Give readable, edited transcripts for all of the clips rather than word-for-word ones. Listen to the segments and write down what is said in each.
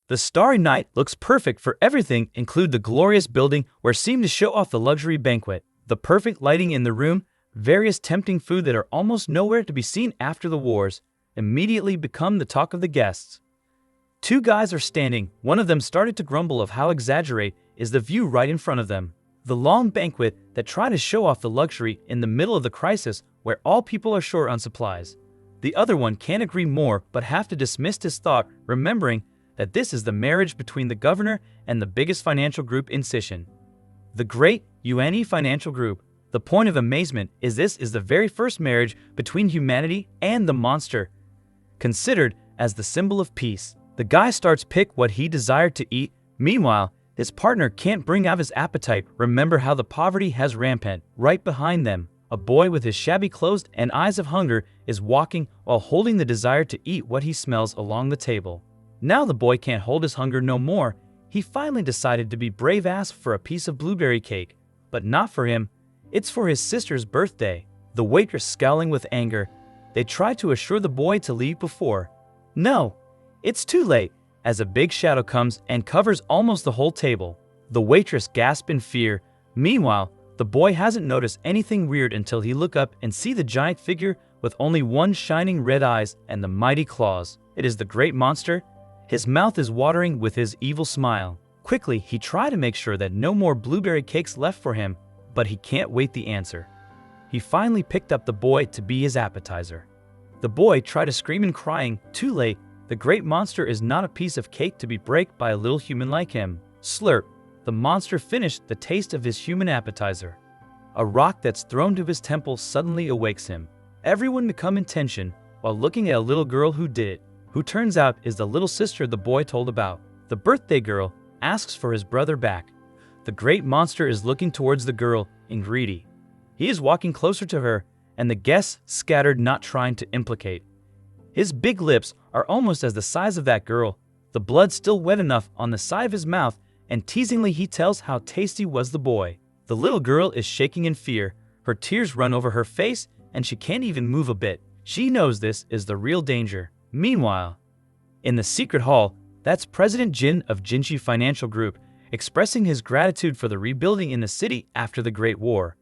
The starry night looks perfect for everything, include the glorious building where seem to show off the luxury banquet, the perfect lighting in the room, various tempting food that are almost nowhere to be seen after the wars, immediately become the talk of the guests. Two guys are standing, one of them started to grumble of how exaggerate is the view right in front of them. The long banquet that try to show off the luxury in the middle of the crisis where all people are short on supplies. The other one can't agree more but have to dismiss his thought, remembering that this is the marriage between the governor and the biggest financial group in Sishin. The Great Yuan Financial Group. The point of amazement is this is the very first marriage between humanity and the monster, considered as the symbol of peace. The guy starts pick what he desired to eat. Meanwhile, his partner can't bring out his appetite. Remember how the poverty has rampant. Right behind them, a boy with his shabby clothes and eyes of hunger is walking while holding the desire to eat what he smells along the table. Now the boy can't hold his hunger no more. He finally decided to be brave, ask for a piece of blueberry cake. But not for him. It's for his sister's birthday. The waitress scowling with anger. They try to assure the boy to leave before. No, it's too late, as a big shadow comes and covers almost the whole table. The waitress gasps in fear. Meanwhile, the boy hasn't noticed anything weird until he look up and see the giant figure with only one shining red eyes and the mighty claws. It is the great monster. His mouth is watering with his evil smile. Quickly, he tries to make sure that no more blueberry cakes left for him, but he can't wait the answer. He finally picked up the boy to be his appetizer. The boy tried to scream and crying. Too late. The great monster is not a piece of cake to be break by a little human like him. Slurp. The monster finished the taste of his human appetizer. A rock that's thrown to his temple suddenly awakes him. Everyone become in tension while looking at a little girl who did it, who turns out is the little sister the boy told about. The birthday girl asks for his brother back. The great monster is looking towards the girl in greedy. He is walking closer to her, and the guests scattered, not trying to implicate. His big lips are almost as the size of that girl, the blood still wet enough on the side of his mouth, and teasingly he tells how tasty was the boy. The little girl is shaking in fear. Her tears run over her face, and she can't even move a bit. She knows this is the real danger. Meanwhile, in the secret hall, that's President Jin of Jinchi Financial Group, expressing his gratitude for the rebuilding in the city after the Great War.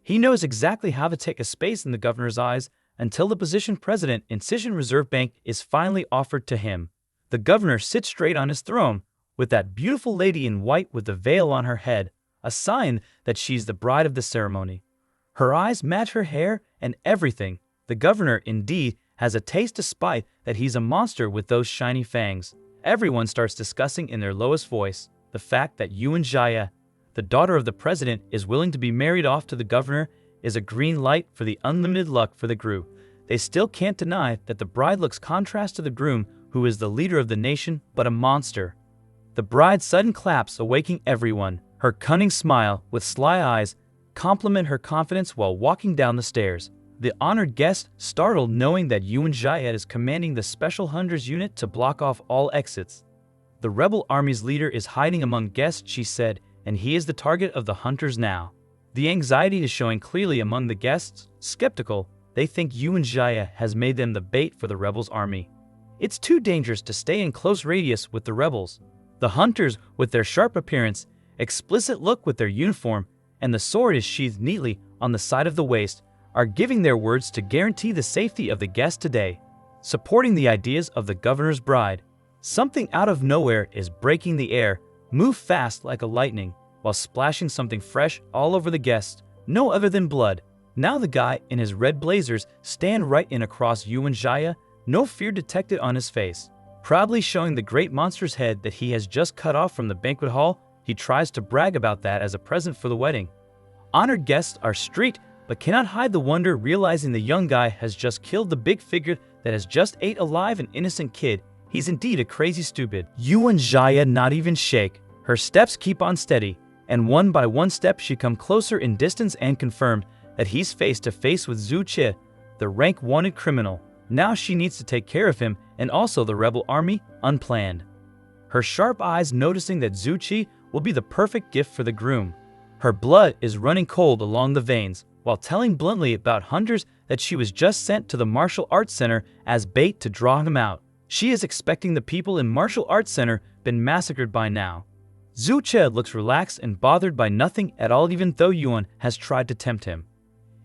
He knows exactly how to take a space in the governor's eyes until the position president in Sishin Reserve Bank is finally offered to him. The governor sits straight on his throne, with that beautiful lady in white with the veil on her head, a sign that she's the bride of the ceremony. Her eyes match her hair and everything. The governor, indeed, has a taste despite that he's a monster with those shiny fangs. Everyone starts discussing in their lowest voice the fact that Yuan Jia, the daughter of the president, is willing to be married off to the governor is a green light for the unlimited luck for the group. They still can't deny that the bride looks contrast to the groom, who is the leader of the nation but a monster. The bride's sudden claps awaking everyone. Her cunning smile with sly eyes compliment her confidence while walking down the stairs. The honored guest, startled knowing that Yuan Jia is commanding the Special Hunters unit to block off all exits. The rebel army's leader is hiding among guests, she said, and he is the target of the hunters now. The anxiety is showing clearly among the guests. Skeptical, they think Yuan Jia has made them the bait for the rebels' army. It's too dangerous to stay in close radius with the rebels. The hunters, with their sharp appearance, explicit look with their uniform, and the sword is sheathed neatly on the side of the waist, are giving their words to guarantee the safety of the guests today, supporting the ideas of the governor's bride. Something out of nowhere is breaking the air, move fast like a lightning, while splashing something fresh all over the guests, no other than blood. Now the guy in his red blazers stand right in across Yuan Jia, no fear detected on his face. Proudly showing the great monster's head that he has just cut off from the banquet hall, he tries to brag about that as a present for the wedding. Honored guests are streaked, but cannot hide the wonder realizing the young guy has just killed the big figure that has just ate alive an innocent kid. He's indeed a crazy stupid. Yuan Jia not even shake. Her steps keep on steady, and one by one step she come closer in distance and confirmed that he's face to face with Zuo Chi, the rank wanted criminal. Now she needs to take care of him and also the rebel army, unplanned. Her sharp eyes noticing that Zuo Chi will be the perfect gift for the groom. Her blood is running cold along the veins, while telling bluntly about hunters that she was just sent to the martial arts center as bait to draw him out. She is expecting the people in martial arts center been massacred by now. Zuo Chi looks relaxed and bothered by nothing at all, even though Yuan has tried to tempt him.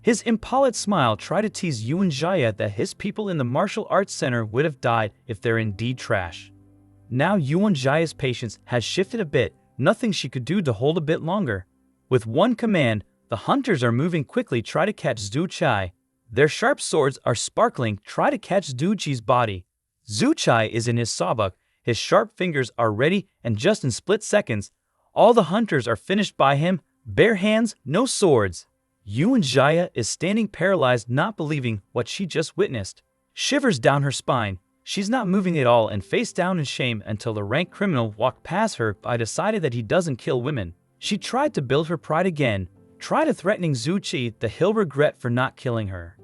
His impolite smile tried to tease Yuan Jia that his people in the martial arts center would have died if they're indeed trash. Now Yuan Jia's patience has shifted a bit, nothing she could do to hold a bit longer. With one command, the hunters are moving quickly, try to catch Zuo Chi. Their sharp swords are sparkling, try to catch Zuo Chi's body. Zuo Chi is in his sawbuck, his sharp fingers are ready, and just in split seconds, all the hunters are finished by him, bare hands, no swords. Yuan Jia is standing paralyzed, not believing what she just witnessed. Shivers down her spine. She's not moving at all and face down in shame until the rank criminal walked past her. I decided that he doesn't kill women. She tried to build her pride again, tried threatening Zuo Chi that he'll regret for not killing her.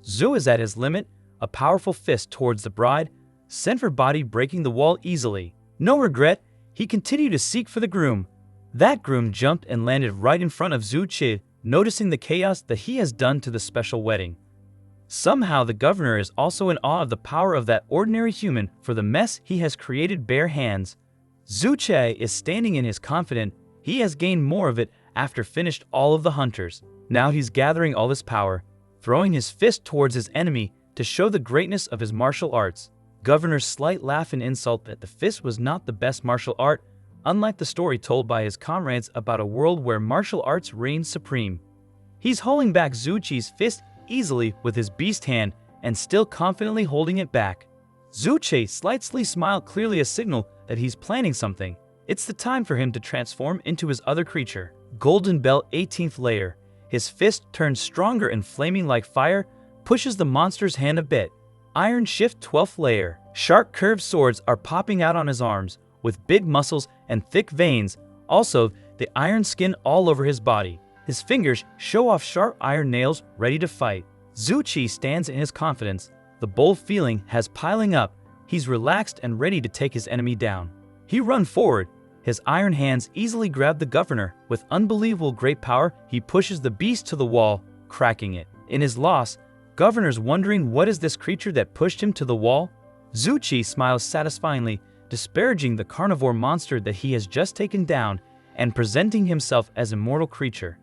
Zuo is at his limit, a powerful fist towards the bride, sent her body breaking the wall easily. No regret, he continued to seek for the groom. That groom jumped and landed right in front of Zuo Chi, noticing the chaos that he has done to the special wedding. Somehow the governor is also in awe of the power of that ordinary human for the mess he has created bare hands. Zuo Chi is standing in his confident, he has gained more of it after finished all of the hunters. Now he's gathering all his power, throwing his fist towards his enemy to show the greatness of his martial arts. Governor's slight laugh and insult that the fist was not the best martial art, unlike the story told by his comrades about a world where martial arts reign supreme. He's holding back Zuo Chi's fist easily with his beast hand and still confidently holding it back. Zuo Chi slightly smiled, clearly a signal that he's planning something. It's the time for him to transform into his other creature. Golden Belt 18th layer. His fist turns stronger and flaming like fire, pushes the monster's hand a bit. Iron Shift 12th layer. Sharp curved swords are popping out on his arms, with big muscles and thick veins, also the iron skin all over his body. His fingers show off sharp iron nails ready to fight. Zuo Chi stands in his confidence. The bold feeling has piling up. He's relaxed and ready to take his enemy down. He runs forward. His iron hands easily grab the governor. With unbelievable great power, he pushes the beast to the wall, cracking it. In his loss, Governor's wondering what is this creature that pushed him to the wall? Zuo Chi smiles satisfyingly, disparaging the carnivore monster that he has just taken down and presenting himself as a mortal creature.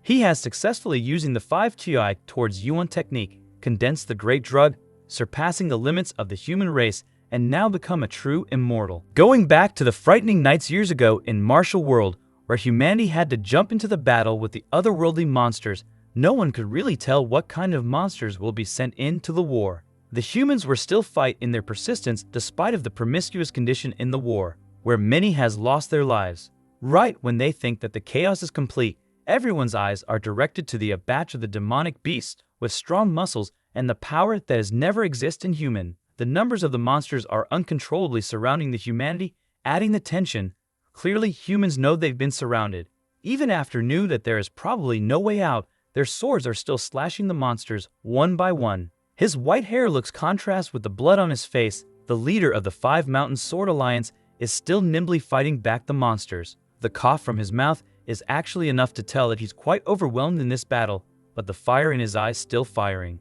He has successfully using the 5 Ti towards Yuan technique, condensed the great drug, surpassing the limits of the human race, and now become a true immortal. Going back to the frightening nights years ago in Martial World, where humanity had to jump into the battle with the otherworldly monsters, no one could really tell what kind of monsters will be sent into the war. The humans were still fight in their persistence despite of the promiscuous condition in the war, where many has lost their lives. Right when they think that the chaos is complete, everyone's eyes are directed to the batch of the demonic beasts with strong muscles and the power that has never existed in human. The numbers of the monsters are uncontrollably surrounding the humanity, adding the tension. Clearly, humans know they've been surrounded. Even after knew that there is probably no way out, their swords are still slashing the monsters one by one. His white hair looks contrast with the blood on his face. The leader of the 5 Mountain Sword Alliance is still nimbly fighting back the monsters. The cough from his mouth is actually enough to tell that he's quite overwhelmed in this battle, but the fire in his eyes still firing.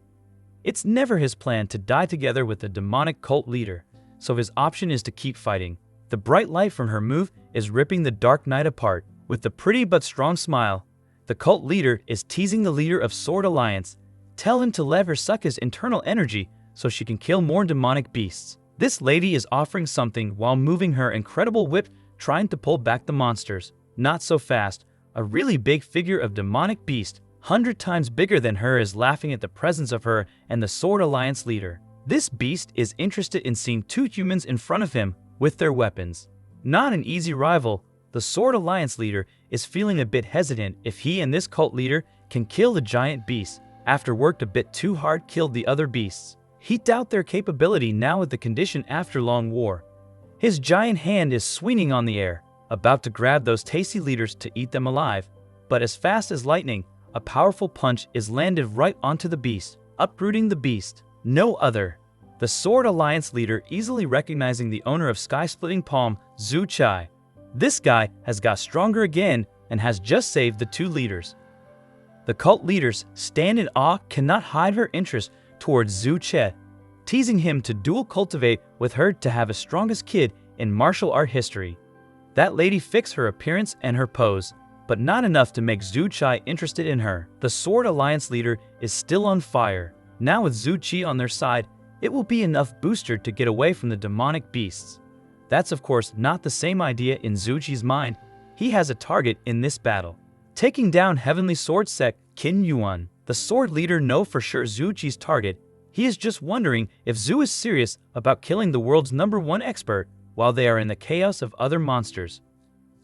It's never his plan to die together with the demonic cult leader, so his option is to keep fighting. The bright light from her move is ripping the dark night apart. With the pretty but strong smile, the cult leader is teasing the leader of Sword Alliance. Tell him to let her suck his internal energy so she can kill more demonic beasts. This lady is offering something while moving her incredible whip, trying to pull back the monsters. Not so fast. A really big figure of demonic beast, 100 times bigger than her, is laughing at the presence of her and the Sword Alliance leader. This beast is interested in seeing 2 humans in front of him with their weapons. Not an easy rival, the Sword Alliance leader is feeling a bit hesitant if he and this cult leader can kill the giant beast. After worked a bit too hard killed the other beasts. He doubt their capability now with the condition after long war. His giant hand is swinging on the air, about to grab those tasty leaders to eat them alive. But as fast as lightning, a powerful punch is landed right onto the beast, uprooting the beast. No other. The Sword Alliance leader easily recognizing the owner of Sky-Splitting Palm, Zuo Chi. This guy has got stronger again and has just saved the 2 leaders. The cult leaders stand in awe, cannot hide her interest towards Zuo Chi. teasing him to dual cultivate with her to have a strongest kid in martial art history. That lady fixed her appearance and her pose, but not enough to make Zuo Chi interested in her. The Sword Alliance leader is still on fire. Now with Zuo Chi on their side, it will be enough booster to get away from the demonic beasts. That's of course not the same idea in Zuo Chi's mind. He has a target in this battle. Taking down Heavenly Sword Sect Qin Yuan, the sword leader knows for sure Zuo Chi's target. He is just wondering if Zuo is serious about killing the world's #1 expert while they are in the chaos of other monsters.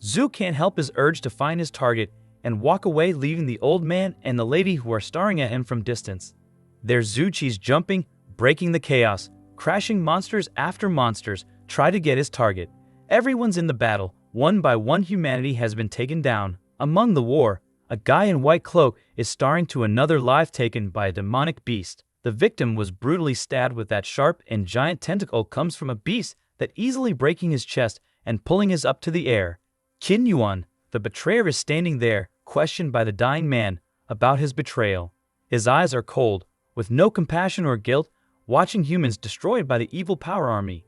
Zuo can't help his urge to find his target and walk away, leaving the old man and the lady who are staring at him from distance. There's Zuo Chi's jumping, breaking the chaos, crashing monsters after monsters, try to get his target. Everyone's in the battle. One by one humanity has been taken down. Among the war, a guy in white cloak is staring to another life taken by a demonic beast. The victim was brutally stabbed with that sharp and giant tentacle comes from a beast that easily breaking his chest and pulling his up to the air. Qin Yuan, the betrayer, is standing there, questioned by the dying man about his betrayal. His eyes are cold, with no compassion or guilt, watching humans destroyed by the evil power army.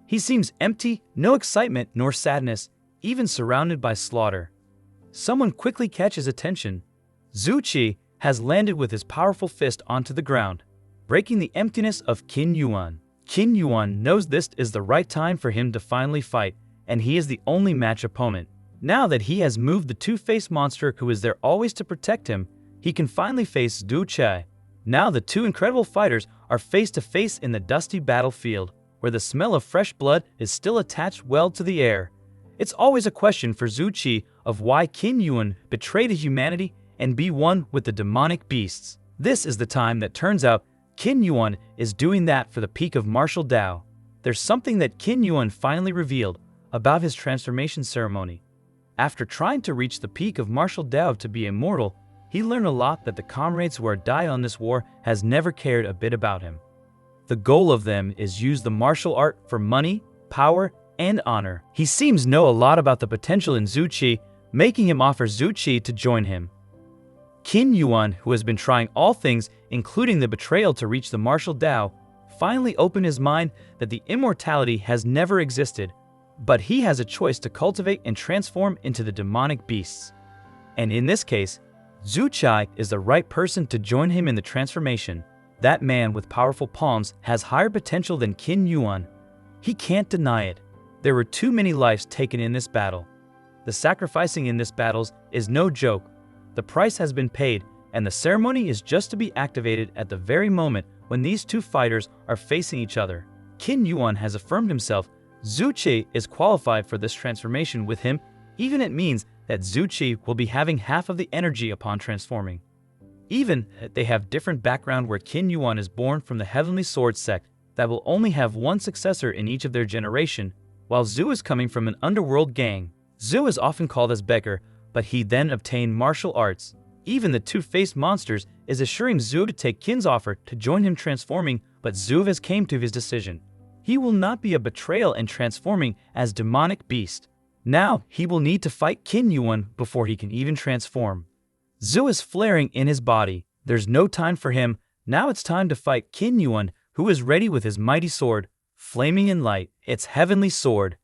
He seems empty, no excitement nor sadness, even surrounded by slaughter. Someone quickly catches attention. Zuo Chi has landed with his powerful fist onto the ground, breaking the emptiness of Qin Yuan. Qin Yuan knows this is the right time for him to finally fight, and he is the only match opponent. Now that he has moved the two-faced monster who is there always to protect him, he can finally face Zuo Chi. Now the two incredible fighters are face to face in the dusty battlefield, where the smell of fresh blood is still attached well to the air. It's always a question for Zuo Chi of why Qin Yuan betrayed humanity and be one with the demonic beasts. This is the time that turns out Qin Yuan is doing that for the peak of martial Dao. There's something that Qin Yuan finally revealed about his transformation ceremony. After trying to reach the peak of martial Dao to be immortal, he learned a lot that the comrades who are die on this war has never cared a bit about him. The goal of them is use the martial art for money, power, and honor. He seems know a lot about the potential in Zuo Chi, making him offer Zuo Chi to join him. Qin Yuan, who has been trying all things, including the betrayal to reach the martial Dao, finally opened his mind that the immortality has never existed, but he has a choice to cultivate and transform into the demonic beasts. And in this case, Zuo Chi is the right person to join him in the transformation. That man with powerful palms has higher potential than Qin Yuan. He can't deny it. There were too many lives taken in this battle. The sacrificing in this battles is no joke. The price has been paid, and the ceremony is just to be activated at the very moment when these two fighters are facing each other. Qin Yuan has affirmed himself. Zuo Chi is qualified for this transformation with him. Even it means that Zuo Chi will be having half of the energy upon transforming. Even they have different background, where Qin Yuan is born from the Heavenly Sword Sect that will only have one successor in each of their generation, while Zuo is coming from an underworld gang. Zuo is often called as beggar, but he then obtained martial arts. Even the two-faced monsters is assuring Zuo to take Qin's offer to join him transforming, but Zuo has came to his decision. He will not be a betrayal and transforming as demonic beast. Now he will need to fight Qin Yuan before he can even transform. Zuo is flaring in his body. There's no time for him. Now it's time to fight Qin Yuan, who is ready with his mighty sword, flaming in light. It's Heavenly Sword.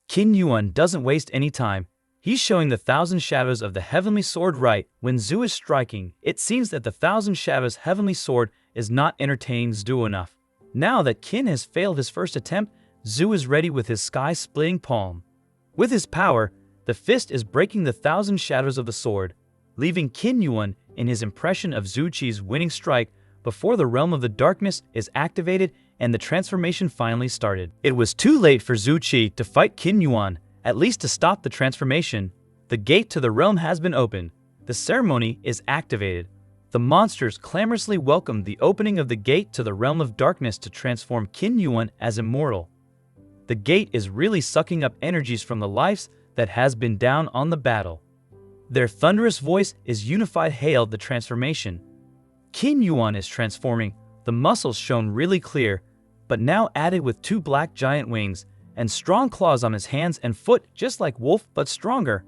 Qin Yuan doesn't waste any time. He's showing the Thousand Shadows of the Heavenly Sword right when Zuo is striking. It seems that the Thousand Shadows Heavenly Sword is not entertaining Zuo enough. Now that Qin has failed his first attempt, Zuo is ready with his sky-splitting palm. With his power, the fist is breaking the Thousand Shadows of the sword, leaving Qin Yuan in his impression of Zuo Chi's winning strike before the realm of the darkness is activated and the transformation finally started. It was too late for Zuo Chi to fight Qin Yuan, at least to stop the transformation. The gate to the realm has been opened. The ceremony is activated. The monsters clamorously welcome the opening of the gate to the realm of darkness to transform Qin Yuan as immortal. The gate is really sucking up energies from the lives that has been down on the battle. Their thunderous voice is unified hailed the transformation. Qin Yuan is transforming, the muscles shown really clear, but now added with two black giant wings and strong claws on his hands and foot, just like wolf but stronger.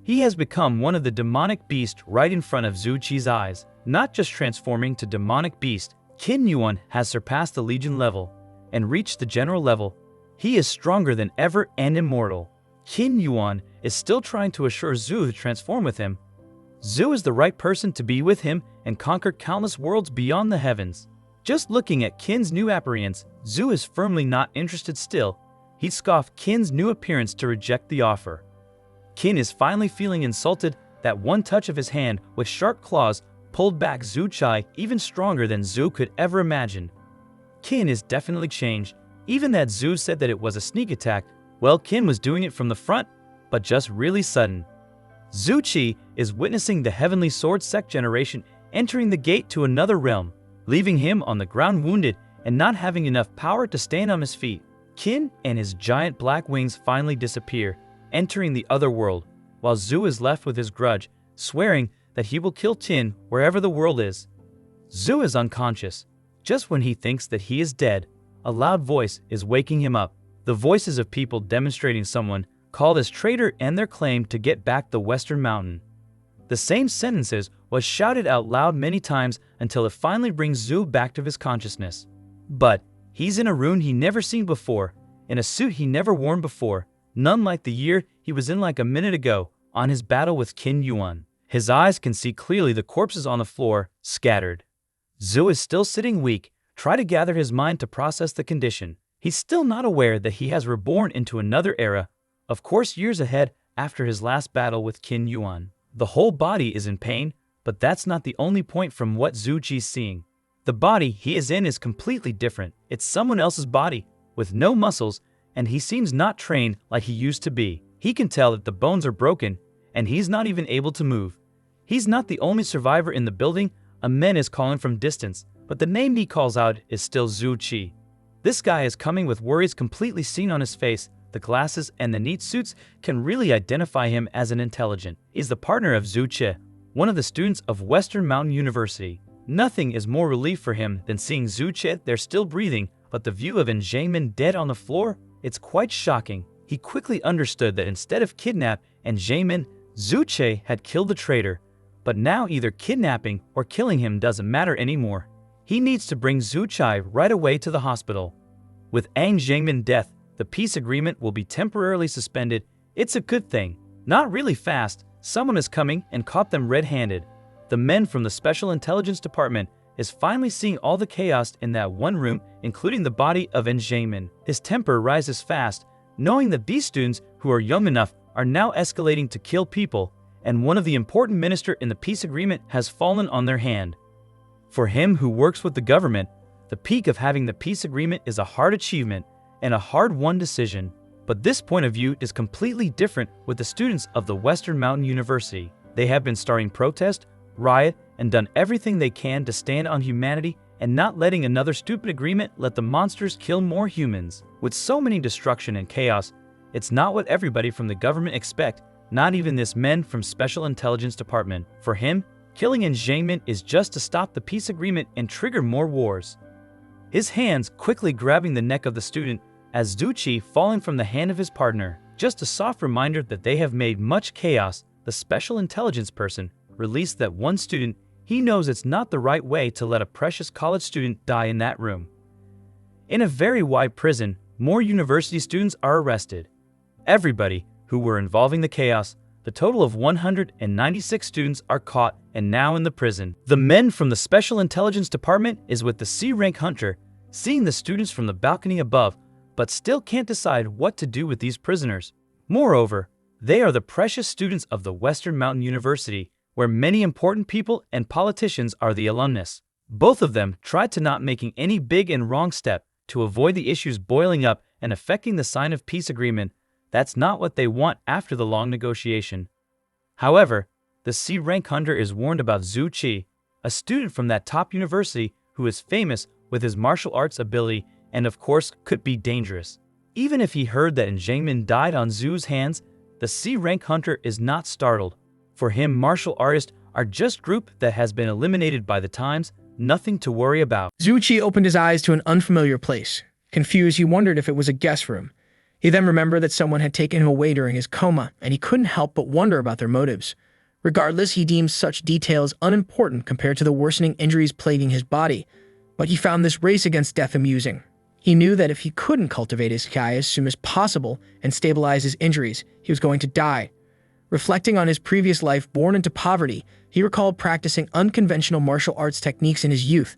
He has become one of the demonic beasts right in front of Zuo Chi's eyes. Not just transforming to demonic beast, Qin Yuan has surpassed the Legion level and reached the general level. He is stronger than ever and immortal. Qin Yuan is still trying to assure Zuo to transform with him. Zuo is the right person to be with him and conquer countless worlds beyond the heavens. Just looking at Qin's new appearance, Zuo is firmly not interested still. He scoffed Qin's new appearance to reject the offer. Qin is finally feeling insulted that one touch of his hand with sharp claws pulled back Zuo Chi even stronger than Zuo could ever imagine. Qin is definitely changed. Even that Zuo said that it was a sneak attack, well, Qin was doing it from the front, but just really sudden. Zuo Chi is witnessing the Heavenly Sword Sect generation entering the gate to another realm, leaving him on the ground wounded and not having enough power to stand on his feet. Qin and his giant black wings finally disappear, entering the other world, while Zuo is left with his grudge, swearing that he will kill Qin wherever the world is. Zuo is unconscious. Just when he thinks that he is dead, a loud voice is waking him up. The voices of people demonstrating someone called as traitor and their claim to get back the Western Mountain. The same sentences was shouted out loud many times until it finally brings Zuo back to his consciousness. But he's in a room he never seen before, in a suit he never worn before, none like the year he was in like a minute ago on his battle with Qin Yuan. His eyes can see clearly the corpses on the floor, scattered. Zuo is still sitting weak, trying to gather his mind to process the condition. He's still not aware that he has reborn into another era, of course years ahead after his last battle with Qin Yuan. The whole body is in pain, but that's not the only point from what Zuo Chi's seeing. The body he is in is completely different. It's someone else's body, with no muscles, and he seems not trained like he used to be. He can tell that the bones are broken, and he's not even able to move. He's not the only survivor in the building. A man is calling from distance, but the name he calls out is still Zuo Chi. This guy is coming with worries completely seen on his face. The glasses and the neat suits can really identify him as an intelligent. He's the partner of Zuo Chi, one of the students of Western Mountain University. Nothing is more relief for him than seeing Zuo Chi there still breathing, but the view of Jamin dead on the floor, it's quite shocking. He quickly understood that instead of kidnap Jamin, Zuo Chi had killed the traitor. But now either kidnapping or killing him doesn't matter anymore. He needs to bring Zuo Chi right away to the hospital. With Jamin's death, the peace agreement will be temporarily suspended. It's a good thing. Not really fast, someone is coming and caught them red-handed. The men from the Special Intelligence Department is finally seeing all the chaos in that one room, including the body of Jamin. His temper rises fast, knowing that these students who are young enough are now escalating to kill people, and one of the important minister in the peace agreement has fallen on their hand. For him who works with the government, the peak of having the peace agreement is a hard achievement and a hard-won decision. But this point of view is completely different with the students of the Western Mountain University. They have been starting protest, riot, and done everything they can to stand on humanity and not letting another stupid agreement let the monsters kill more humans. With so many destruction and chaos, it's not what everybody from the government expect, not even this man from Special Intelligence Department. For him, killing Jamin is just to stop the peace agreement and trigger more wars. His hands quickly grabbing the neck of the student as Zuo Chi falling from the hand of his partner. Just a soft reminder that they have made much chaos. The special intelligence person released that one student. He knows it's not the right way to let a precious college student die in that room. In a very wide prison, more university students are arrested. Everybody who were involving the chaos, the total of 196 students are caught and now in the prison. The men from the Special Intelligence Department is with the C-rank hunter, seeing the students from the balcony above, but still can't decide what to do with these prisoners. Moreover, they are the precious students of the Western Mountain University, where many important people and politicians are the alumnus. Both of them tried to not making any big and wrong step to avoid the issues boiling up and affecting the sign of peace agreement. That's not what they want after the long negotiation. However, the C-rank hunter is warned about Zuo Chi, a student from that top university who is famous with his martial arts ability and of course could be dangerous. Even if he heard that Jamin died on Zuo's hands, the C-rank hunter is not startled. For him, martial artists are just group that has been eliminated by the times, nothing to worry about. Zuo Chi opened his eyes to an unfamiliar place. Confused, he wondered if it was a guest room. He then remembered that someone had taken him away during his coma, and he couldn't help but wonder about their motives. Regardless, he deemed such details unimportant compared to the worsening injuries plaguing his body. But he found this race against death amusing. He knew that if he couldn't cultivate his Kai as soon as possible and stabilize his injuries, he was going to die. Reflecting on his previous life born into poverty, he recalled practicing unconventional martial arts techniques in his youth.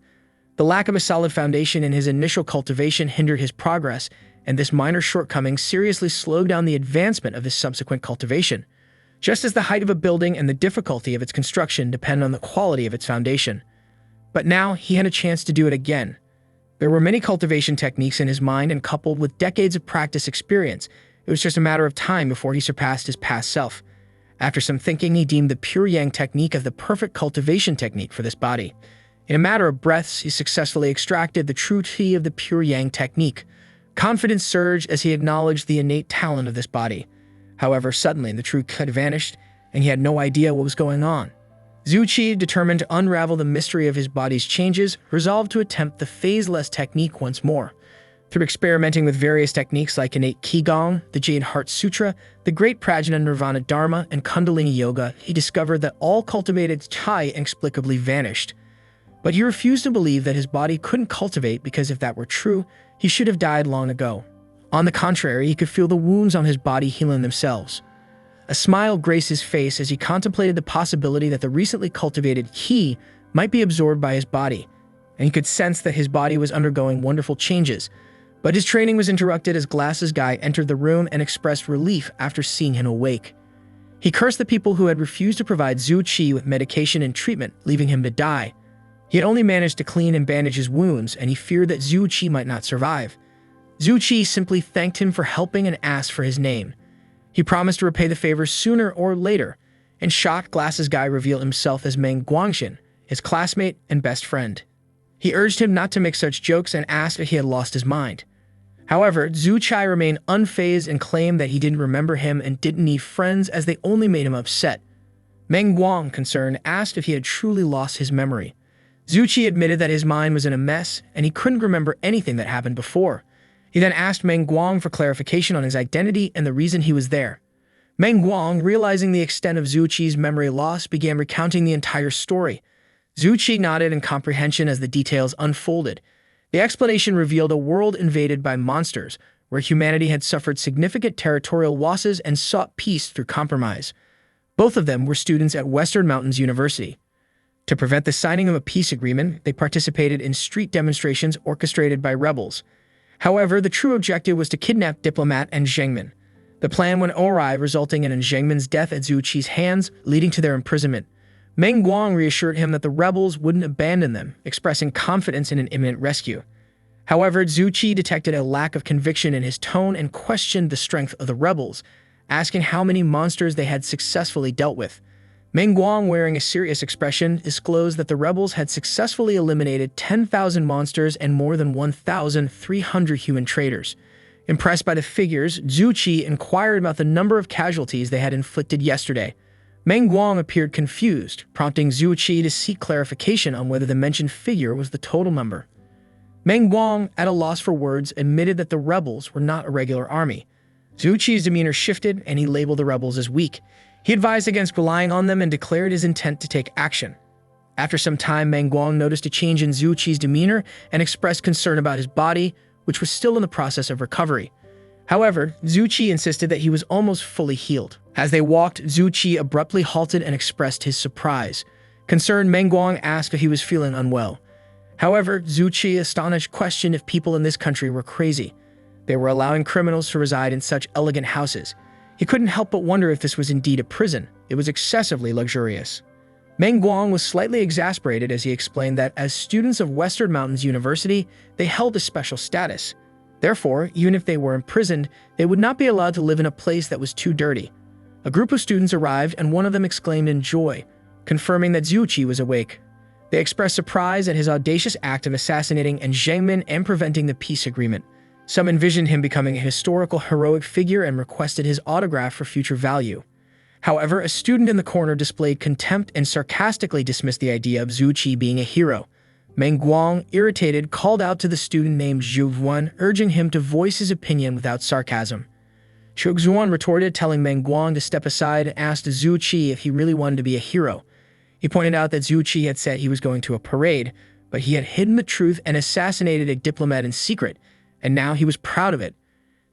The lack of a solid foundation in his initial cultivation hindered his progress, and this minor shortcoming seriously slowed down the advancement of his subsequent cultivation. Just as the height of a building and the difficulty of its construction depend on the quality of its foundation. But now he had a chance to do it again. There were many cultivation techniques in his mind, and coupled with decades of practice experience, it was just a matter of time before he surpassed his past self. After some thinking, he deemed the pure yang technique as the perfect cultivation technique for this body. In a matter of breaths, he successfully extracted the true chi of the pure yang technique. Confidence surged as he acknowledged the innate talent of this body. However, suddenly the true chi vanished, and he had no idea what was going on. Zuo Chi, determined to unravel the mystery of his body's changes, resolved to attempt the phaseless technique once more. Through experimenting with various techniques like innate Qigong, the Jade Heart Sutra, the Great Prajna Nirvana Dharma, and Kundalini Yoga, he discovered that all cultivated Chi inexplicably vanished. But he refused to believe that his body couldn't cultivate because if that were true, he should have died long ago. On the contrary, he could feel the wounds on his body healing themselves. A smile graced his face as he contemplated the possibility that the recently cultivated Qi might be absorbed by his body, and he could sense that his body was undergoing wonderful changes. But his training was interrupted as Glasses Guy entered the room and expressed relief after seeing him awake. He cursed the people who had refused to provide Zuo Chi with medication and treatment, leaving him to die. He had only managed to clean and bandage his wounds, and he feared that Zuo Chi might not survive. Zuo Chi simply thanked him for helping and asked for his name. He promised to repay the favor sooner or later, and shocked, Glasses Guy revealed himself as Meng Guangxin, his classmate and best friend. He urged him not to make such jokes and asked if he had lost his mind. However, Zuo Chi remained unfazed and claimed that he didn't remember him and didn't need friends as they only made him upset. Meng Guang, concerned, asked if he had truly lost his memory. Zuo Chi admitted that his mind was in a mess and he couldn't remember anything that happened before. He then asked Meng Guang for clarification on his identity and the reason he was there. Meng Guang, realizing the extent of Zuo Chi's memory loss, began recounting the entire story. Zuo Chi nodded in comprehension as the details unfolded. The explanation revealed a world invaded by monsters, where humanity had suffered significant territorial losses and sought peace through compromise. Both of them were students at Western Mountains University. To prevent the signing of a peace agreement, they participated in street demonstrations orchestrated by rebels. However, the true objective was to kidnap Diplomat and Zhengmin. The plan went awry, resulting in Zhengmin's death at Zuo Chi's hands, leading to their imprisonment. Meng Guang reassured him that the rebels wouldn't abandon them, expressing confidence in an imminent rescue. However, Zuo Chi detected a lack of conviction in his tone and questioned the strength of the rebels, asking how many monsters they had successfully dealt with. Meng Guang, wearing a serious expression, disclosed that the rebels had successfully eliminated 10,000 monsters and more than 1,300 human traders. Impressed by the figures, Zuo Chi inquired about the number of casualties they had inflicted yesterday. Meng Guang appeared confused, prompting Zuo Chi to seek clarification on whether the mentioned figure was the total number. Meng Guang, at a loss for words, admitted that the rebels were not a regular army. Zuo Chi's demeanor shifted, and he labeled the rebels as weak. He advised against relying on them and declared his intent to take action. After some time, Meng Guang noticed a change in Zuo Chi's demeanor and expressed concern about his body, which was still in the process of recovery. However, Zuo Chi insisted that he was almost fully healed. As they walked, Zuo Chi abruptly halted and expressed his surprise. Concerned, Meng Guang asked if he was feeling unwell. However, Zuo Chi, astonished, questioned if people in this country were crazy. They were allowing criminals to reside in such elegant houses. He couldn't help but wonder if this was indeed a prison. It was excessively luxurious. Meng Guang was slightly exasperated as he explained that as students of Western Mountains University, they held a special status. Therefore, even if they were imprisoned, they would not be allowed to live in a place that was too dirty. A group of students arrived and one of them exclaimed in joy, confirming that Zuo Chi was awake. They expressed surprise at his audacious act of assassinating Zhengmin and preventing the peace agreement. Some envisioned him becoming a historical heroic figure and requested his autograph for future value. However, a student in the corner displayed contempt and sarcastically dismissed the idea of Zuo Chi being a hero. Meng Guang, irritated, called out to the student named Zhu Yuan, urging him to voice his opinion without sarcasm. Zhu Yuan retorted, telling Meng Guang to step aside and asked Zuo Chi if he really wanted to be a hero. He pointed out that Zuo Chi had said he was going to a parade, but he had hidden the truth and assassinated a diplomat in secret, and now he was proud of it.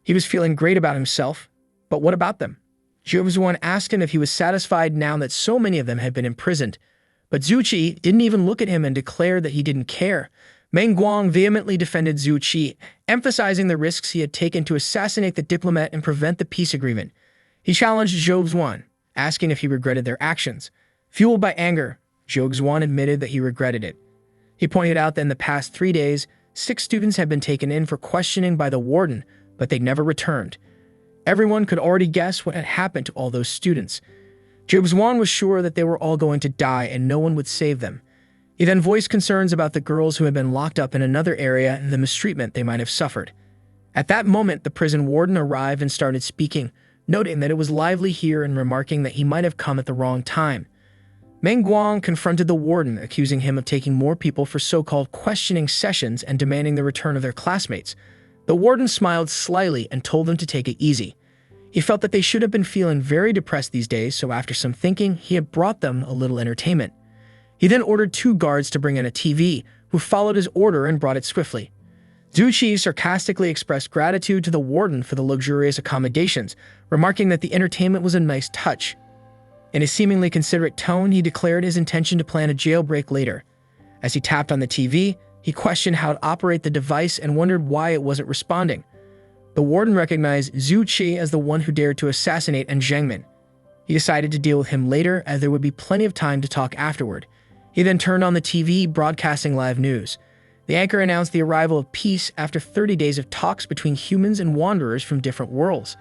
He was feeling great about himself, but what about them? Zuo asked him if he was satisfied now that so many of them had been imprisoned, but Zuo Chi didn't even look at him and declared that he didn't care. Manhwa vehemently defended Zuo Chi, emphasizing the risks he had taken to assassinate the diplomat and prevent the peace agreement. He challenged Zuo, asking if he regretted their actions. Fueled by anger, Zuo admitted that he regretted it. He pointed out that in the past 3 days, 6 students had been taken in for questioning by the warden, but they never returned. Everyone could already guess what had happened to all those students. Zuo was sure that they were all going to die and no one would save them. He then voiced concerns about the girls who had been locked up in another area and the mistreatment they might have suffered. At that moment, the prison warden arrived and started speaking, noting that it was lively here and remarking that he might have come at the wrong time. Manhwa confronted the warden, accusing him of taking more people for so-called questioning sessions and demanding the return of their classmates. The warden smiled slyly and told them to take it easy. He felt that they should have been feeling very depressed these days, so after some thinking, he had brought them a little entertainment. He then ordered 2 guards to bring in a TV, who followed his order and brought it swiftly. Zuo Chi sarcastically expressed gratitude to the warden for the luxurious accommodations, remarking that the entertainment was a nice touch. In a seemingly considerate tone, he declared his intention to plan a jailbreak later. As he tapped on the TV, he questioned how to operate the device and wondered why it wasn't responding. The warden recognized Zuo Chi as the one who dared to assassinate Zhengmin. He decided to deal with him later, as there would be plenty of time to talk afterward. He then turned on the TV, broadcasting live news. The anchor announced the arrival of peace after 30 days of talks between humans and wanderers from different worlds.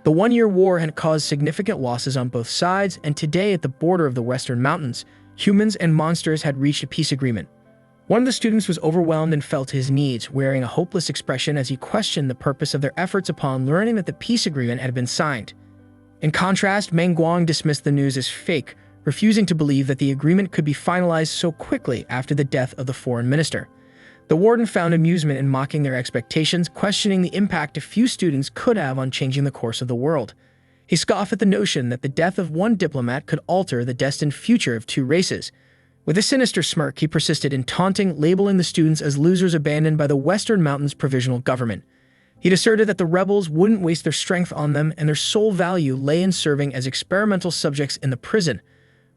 The 1-year war had caused significant losses on both sides, and today at the border of the Western Mountains, humans and monsters had reached a peace agreement. One of the students was overwhelmed and fell to his knees, wearing a hopeless expression as he questioned the purpose of their efforts upon learning that the peace agreement had been signed. In contrast, Manhwa dismissed the news as fake, refusing to believe that the agreement could be finalized so quickly after the death of the foreign minister. The warden found amusement in mocking their expectations, questioning the impact a few students could have on changing the course of the world. He scoffed at the notion that the death of one diplomat could alter the destined future of 2 races. With a sinister smirk, he persisted in taunting, labeling the students as losers abandoned by the Western Mountains provisional government. He asserted that the rebels wouldn't waste their strength on them and their sole value lay in serving as experimental subjects in the prison.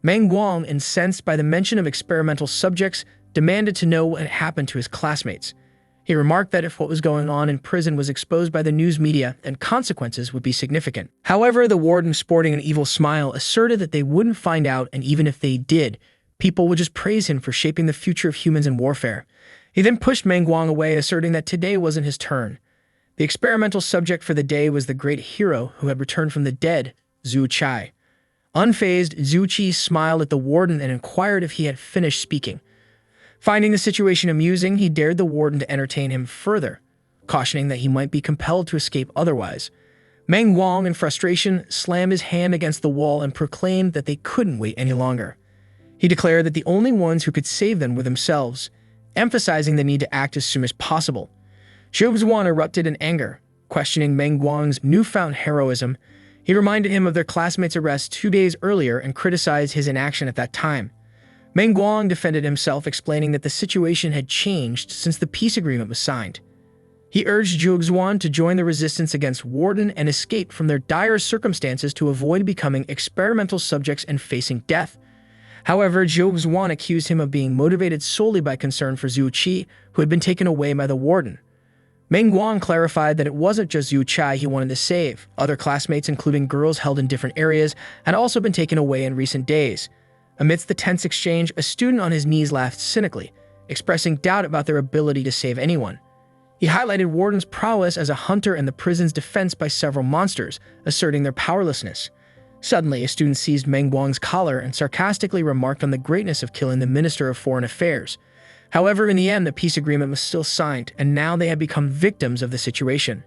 Manhwa, incensed by the mention of experimental subjects, demanded to know what had happened to his classmates. He remarked that if what was going on in prison was exposed by the news media, then consequences would be significant. However, the warden, sporting an evil smile, asserted that they wouldn't find out, and even if they did, people would just praise him for shaping the future of humans in warfare. He then pushed Manhwa away, asserting that today wasn't his turn. The experimental subject for the day was the great hero who had returned from the dead, Zuo Chi. Unfazed, Zuo Chi smiled at the warden and inquired if he had finished speaking. Finding the situation amusing, he dared the warden to entertain him further, cautioning that he might be compelled to escape otherwise. Manhwa, in frustration, slammed his hand against the wall and proclaimed that they couldn't wait any longer. He declared that the only ones who could save them were themselves, emphasizing the need to act as soon as possible. Zuo erupted in anger, questioning Manhwa's newfound heroism. He reminded him of their classmates' arrest 2 days earlier and criticized his inaction at that time. Manhwa defended himself, explaining that the situation had changed since the peace agreement was signed. He urged Zuo to join the resistance against Warden and escape from their dire circumstances to avoid becoming experimental subjects and facing death. However, Zuo accused him of being motivated solely by concern for Zuo Chi, who had been taken away by the warden. Manhwa clarified that it wasn't just Zuo Chi he wanted to save. Other classmates, including girls held in different areas, had also been taken away in recent days. Amidst the tense exchange, a student on his knees laughed cynically, expressing doubt about their ability to save anyone. He highlighted Warden's prowess as a hunter and the prison's defense by several monsters, asserting their powerlessness. Suddenly, a student seized Manhwa's collar and sarcastically remarked on the greatness of killing the Minister of Foreign Affairs. However, in the end, the peace agreement was still signed, and now they had become victims of the situation.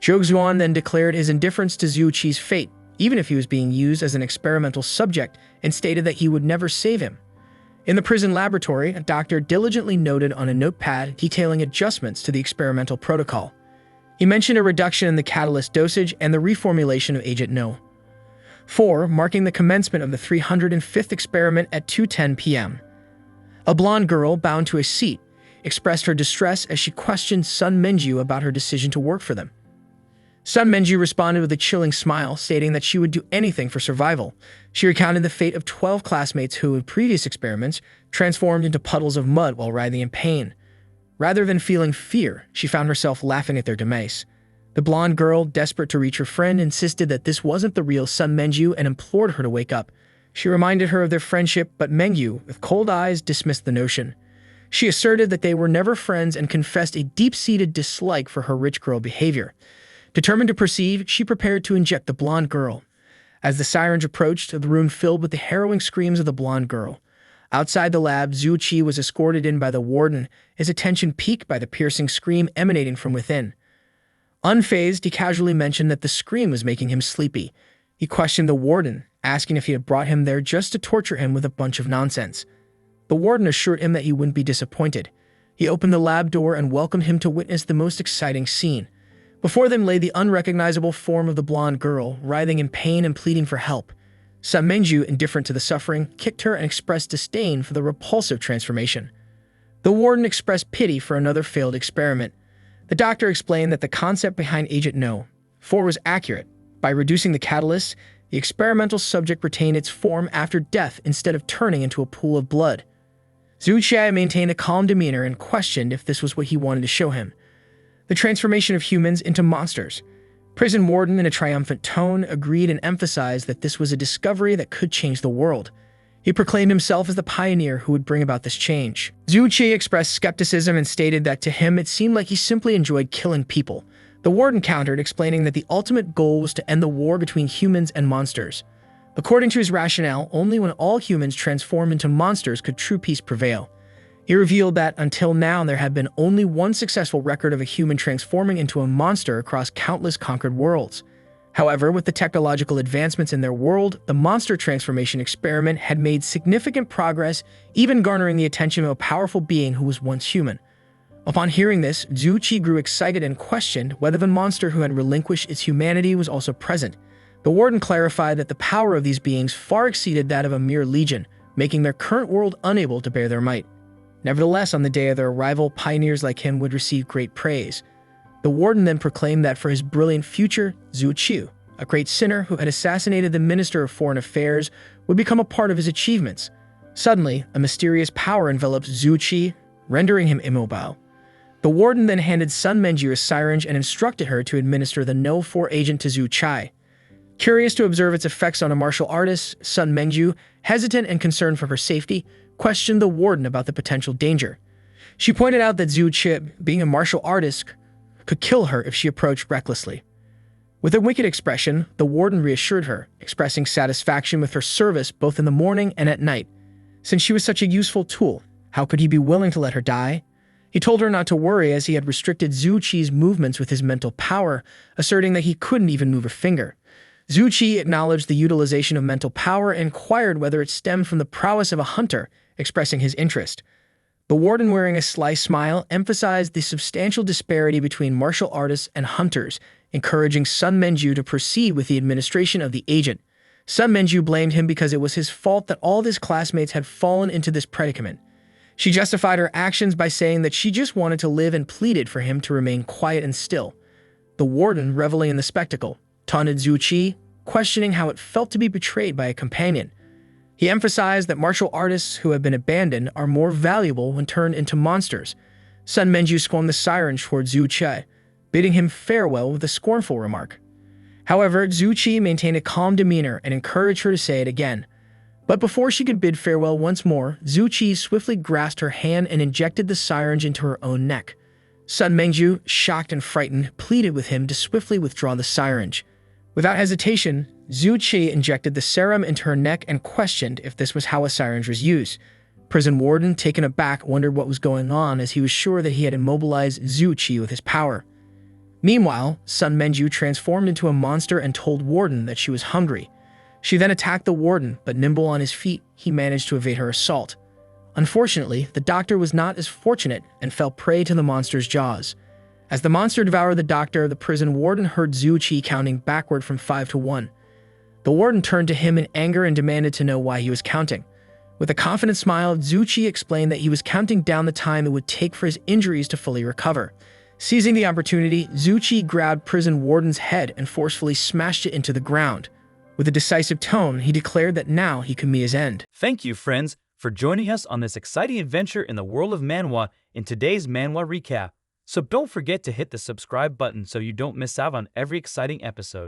Zuo then declared his indifference to Zuo Chi's fate, even if he was being used as an experimental subject, and stated that he would never save him. In the prison laboratory, a doctor diligently noted on a notepad detailing adjustments to the experimental protocol. He mentioned a reduction in the catalyst dosage and the reformulation of Agent No. 4, marking the commencement of the 305th experiment at 2:10 p.m. A blonde girl, bound to a seat, expressed her distress as she questioned Sun Menju about her decision to work for them. Sun Menju responded with a chilling smile, stating that she would do anything for survival. She recounted the fate of 12 classmates who, in previous experiments, transformed into puddles of mud while writhing in pain. Rather than feeling fear, she found herself laughing at their demise. The blonde girl, desperate to reach her friend, insisted that this wasn't the real Sun Menju and implored her to wake up. She reminded her of their friendship, but Mengyu, with cold eyes, dismissed the notion. She asserted that they were never friends and confessed a deep-seated dislike for her rich girl behavior. Determined to proceed, she prepared to inject the blonde girl. As the syringe approached, the room filled with the harrowing screams of the blonde girl. Outside the lab, Zuo Chi was escorted in by the warden, his attention piqued by the piercing scream emanating from within. Unfazed, he casually mentioned that the scream was making him sleepy. He questioned the warden, asking if he had brought him there just to torture him with a bunch of nonsense. The warden assured him that he wouldn't be disappointed. He opened the lab door and welcomed him to witness the most exciting scene. Before them lay the unrecognizable form of the blonde girl, writhing in pain and pleading for help. Sun Menju, indifferent to the suffering, kicked her and expressed disdain for the repulsive transformation. The warden expressed pity for another failed experiment. The doctor explained that the concept behind Agent No. 4 was accurate. By reducing the catalyst, the experimental subject retained its form after death instead of turning into a pool of blood. Zuo Chi maintained a calm demeanor and questioned if this was what he wanted to show him. The transformation of humans into monsters. Prison warden, in a triumphant tone, agreed and emphasized that this was a discovery that could change the world. He proclaimed himself as the pioneer who would bring about this change. Zuo Chi expressed skepticism and stated that to him it seemed like he simply enjoyed killing people. The warden countered, explaining that the ultimate goal was to end the war between humans and monsters. According to his rationale, only when all humans transform into monsters could true peace prevail. He revealed that until now there had been only one successful record of a human transforming into a monster across countless conquered worlds. However, with the technological advancements in their world, the monster transformation experiment had made significant progress, even garnering the attention of a powerful being who was once human. Upon hearing this, Zuo Chi grew excited and questioned whether the monster who had relinquished its humanity was also present. The warden clarified that the power of these beings far exceeded that of a mere legion, making their current world unable to bear their might. Nevertheless, on the day of their arrival, pioneers like him would receive great praise. The warden then proclaimed that for his brilliant future, Zuo Chi, a great sinner who had assassinated the Minister of Foreign Affairs, would become a part of his achievements. Suddenly, a mysterious power enveloped Zuo Chi, rendering him immobile. The warden then handed Sun Menju a syringe and instructed her to administer the No. 4 agent to Zuo Chi. Curious to observe its effects on a martial artist, Sun Menju, hesitant and concerned for her safety, questioned the warden about the potential danger. She pointed out that Zuo Chi, being a martial artist, could kill her if she approached recklessly. With a wicked expression, the warden reassured her, expressing satisfaction with her service both in the morning and at night. Since she was such a useful tool, how could he be willing to let her die? He told her not to worry, as he had restricted Zuo Chi's movements with his mental power, asserting that he couldn't even move a finger. Zuo Chi acknowledged the utilization of mental power and inquired whether it stemmed from the prowess of a hunter, expressing his interest. The warden, wearing a sly smile, emphasized the substantial disparity between martial artists and hunters, encouraging Sun Menju to proceed with the administration of the agent. Sun Menju blamed him because it was his fault that all of his classmates had fallen into this predicament. She justified her actions by saying that she just wanted to live and pleaded for him to remain quiet and still. The warden, reveling in the spectacle, taunted Zuo Chi, questioning how it felt to be betrayed by a companion. He emphasized that martial artists who have been abandoned are more valuable when turned into monsters. Sun Menju swung the syringe toward Zuo Chi, bidding him farewell with a scornful remark. However, Zuo Chi maintained a calm demeanor and encouraged her to say it again. But before she could bid farewell once more, Zuo Chi swiftly grasped her hand and injected the syringe into her own neck. Sun Menju, shocked and frightened, pleaded with him to swiftly withdraw the syringe. Without hesitation, Zuo Chi injected the serum into her neck and questioned if this was how a syringe was used. Prison warden, taken aback, wondered what was going on, as he was sure that he had immobilized Zuo Chi with his power. Meanwhile, Sun Menju transformed into a monster and told warden that she was hungry. She then attacked the warden, but nimble on his feet, he managed to evade her assault. Unfortunately, the doctor was not as fortunate and fell prey to the monster's jaws. As the monster devoured the doctor, the prison warden heard Zuo Chi counting backward from 5 to 1. The warden turned to him in anger and demanded to know why he was counting. With a confident smile, Zuo Chi explained that he was counting down the time it would take for his injuries to fully recover. Seizing the opportunity, Zuo Chi grabbed prison warden's head and forcefully smashed it into the ground. With a decisive tone, he declared that now he could meet his end. Thank you, friends, for joining us on this exciting adventure in the world of Manhwa in today's Manhwa recap. So don't forget to hit the subscribe button so you don't miss out on every exciting episode.